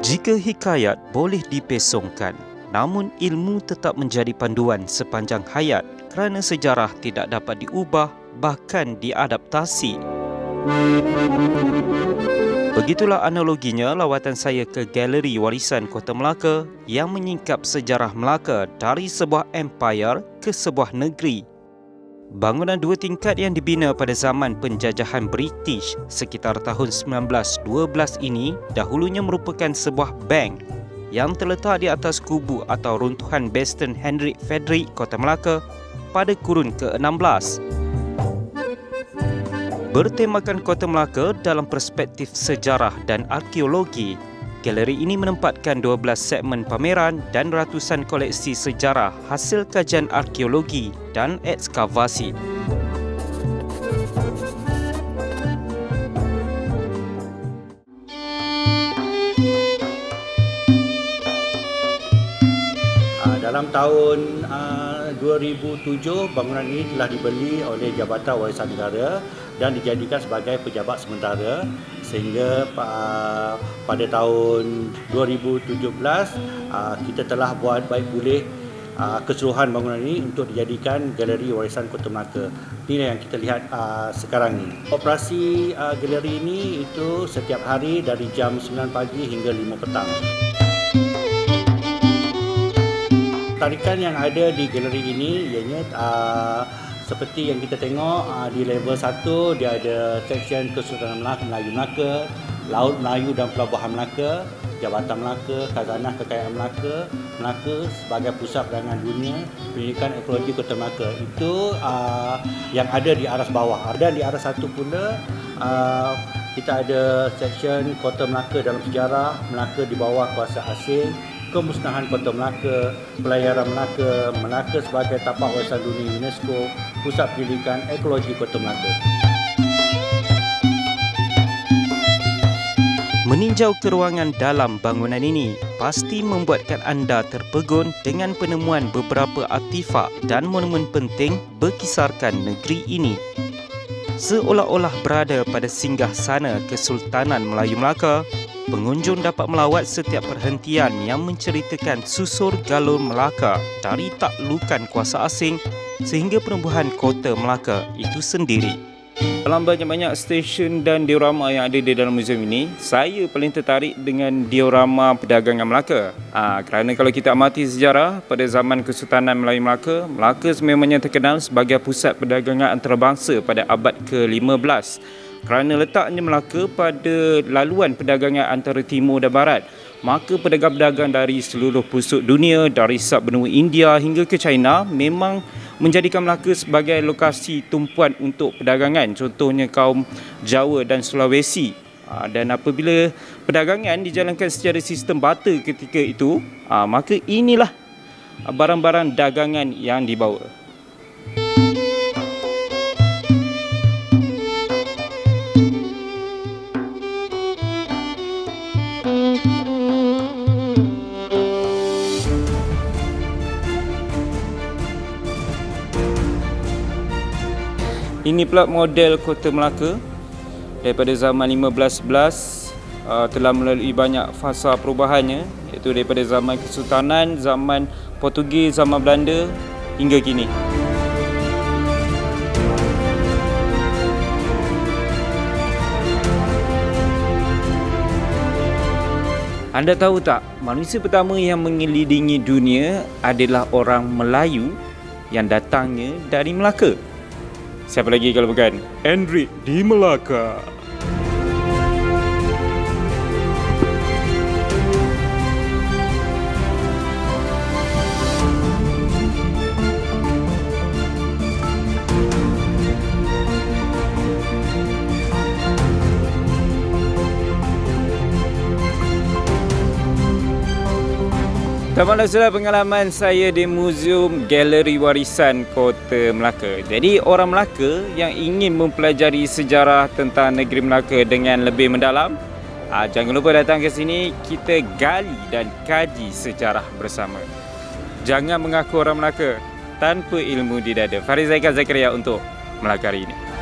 Jika hikayat boleh dipesongkan, namun ilmu tetap menjadi panduan sepanjang hayat kerana sejarah tidak dapat diubah, bahkan diadaptasi. Begitulah analoginya lawatan saya ke Galeri Warisan Kota Melaka yang menyingkap sejarah Melaka dari sebuah empire ke sebuah negeri. Bangunan dua tingkat yang dibina pada zaman penjajahan British sekitar tahun 1912 ini dahulunya merupakan sebuah bank yang terletak di atas kubu atau runtuhan Bastion Hendrik Frederick Kota Melaka pada kurun ke-16. Bertemakan Kota Melaka dalam perspektif sejarah dan arkeologi, galeri ini menempatkan 12 segmen pameran dan ratusan koleksi sejarah hasil kajian arkeologi dan ekskavasi. Dalam tahun 2007, bangunan ini telah dibeli oleh Jabatan Warisan Negara dan dijadikan sebagai pejabat sementara sehingga pada tahun 2017 kita telah buat baik pulih keseluruhan bangunan ini untuk dijadikan Galeri Warisan Kota Melaka. Ini yang kita lihat sekarang ini. Operasi galeri ini itu setiap hari dari jam 9 pagi hingga 5 petang. Tarikan yang ada di galeri ini ianya seperti yang kita tengok di level 1 dia ada seksyen Kesultanan Melaka, Melayu Melaka, Laut Melayu dan Pelabuhan Melaka, Jabatan Melaka, Khazanah Kekayaan Melaka, Melaka sebagai pusat perdagangan dunia, pendidikan ekologi Kota Melaka. Itu yang ada di aras bawah. Dan di aras 1 pula kita ada seksyen Kota Melaka dalam sejarah, Melaka di bawah kuasa asing, kemusnahan Kota Melaka, pelayaran Melaka, Melaka sebagai tapak warisan dunia UNESCO, pusat pendidikan ekologi Kota Melaka. Meninjau ke ruangan dalam bangunan ini pasti membuatkan anda terpegun dengan penemuan beberapa artifak dan monumen penting berkisarkan negeri ini. Seolah-olah berada pada singgah sana Kesultanan Melayu Melaka, pengunjung dapat melawat setiap perhentian yang menceritakan susur galur Melaka dari taklukan kuasa asing sehingga penubuhan Kota Melaka itu sendiri. Dalam banyak-banyak stesen dan diorama yang ada di dalam muzium ini, saya paling tertarik dengan diorama perdagangan Melaka. Kerana kalau kita amati sejarah, pada zaman Kesultanan Melayu Melaka, Melaka sememangnya terkenal sebagai pusat perdagangan antarabangsa pada abad ke-15. Kerana letaknya Melaka pada laluan perdagangan antara timur dan barat, maka pedagang-pedagang dari seluruh pusuk dunia, dari sub-benua India hingga ke China memang menjadikan Melaka sebagai lokasi tumpuan untuk perdagangan, contohnya kaum Jawa dan Sulawesi. Dan apabila perdagangan dijalankan secara sistem barter ketika itu, maka inilah barang-barang dagangan yang dibawa. Ini pula model Kota Melaka daripada zaman 1511, telah melalui banyak fasa perubahannya, iaitu daripada zaman Kesultanan, zaman Portugis, zaman Belanda hingga kini. Anda tahu tak, manusia pertama yang mengelilingi dunia adalah orang Melayu yang datangnya dari Melaka. Siapa lagi kalau bukan Hendrik di Melaka. Tamatlah sudah pengalaman saya di Muzium Galeri Warisan Kota Melaka. Jadi orang Melaka yang ingin mempelajari sejarah tentang negeri Melaka dengan lebih mendalam, jangan lupa datang ke sini, kita gali dan kaji sejarah bersama. Jangan mengaku orang Melaka tanpa ilmu di dada. Faris Zaikal Zakaria untuk Melaka hari ini.